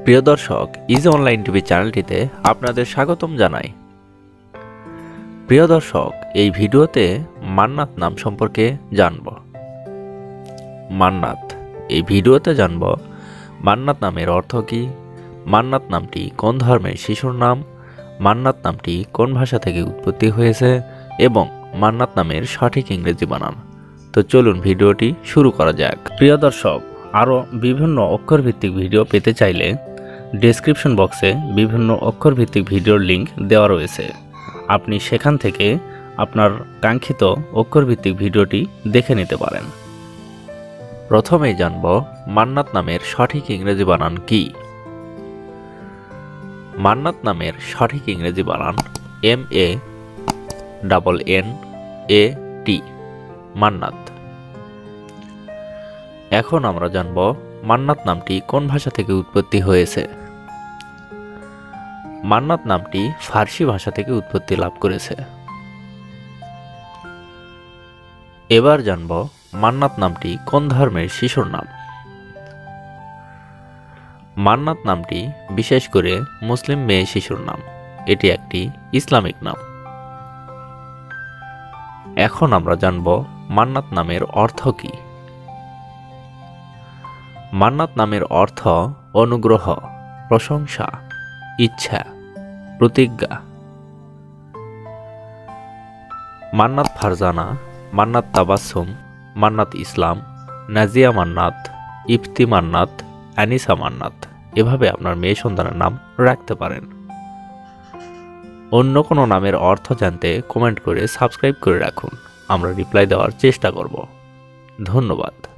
প্রিয় দর্শক, easy online TV চ্যানেলটিতে আপনাদের স্বাগতম জানাই। প্রিয় দর্শক, এই ভিডিওতে মান্নাত নাম সম্পর্কে জানব। মান্নাত, এই ভিডিওতে জানব মান্নাত নামের অর্থ কী, মান্নাত নামটি কোন ধর্মের শিশুর নাম, মান্নাত নামটি কোন ভাষা থেকে উৎপত্তি হয়েছে এবং মান্নাত নামের সঠিক ইংরেজি বানান। তো চলুন ভিডিওটি শুরু করা যাক। প্রিয় দর্শক, আরও বিভিন্ন অক্ষরভিত্তিক ভিডিও পেতে চাইলে ডেসক্রিপশন বক্সে বিভিন্ন অক্ষরভিত্তিক ভিডিওর লিঙ্ক দেওয়া রয়েছে। আপনি সেখান থেকে আপনার কাঙ্ক্ষিত অক্ষরভিত্তিক ভিডিওটি দেখে নিতে পারেন। প্রথমেই জানব মান্নাত নামের সঠিক ইংরেজি বানান কি। মান্নাত নামের সঠিক ইংরেজি বানান MANNAT, মান্নাত। এখন আমরা জানব মান্নাত নামটি কোন ভাষা থেকে উৎপত্তি হয়েছে। মান্নাত নামটি ফার্সি ভাষা থেকে উৎপত্তি লাভ করেছে। এবার জানব মান্নাত নামটি কোন ধর্মের শিশুর নাম। মান্নাত নামটি বিশেষ করে মুসলিম মেয়ে শিশুর নাম। এটি একটি ইসলামিক নাম। এখন আমরা জানব মান্নাত নামের অর্থ কী। মান্নাত নামের অর্থ অনুগ্রহ, প্রশংসা, ইচ্ছা, প্রতিজ্ঞা। মান্নাত ফারজানা, মান্নাত তাবাসসুম, মান্নাত ইসলাম, নাজিয়া মান্নাত, ইফতি মান্নাত, আনিসা মান্নাত, এভাবে আপনার মেয়ে সন্তানের নাম রাখতে পারেন। অন্য কোনো নামের অর্থ জানতে কমেন্ট করে সাবস্ক্রাইব করে রাখুন। আমরা রিপ্লাই দেওয়ার চেষ্টা করব। ধন্যবাদ।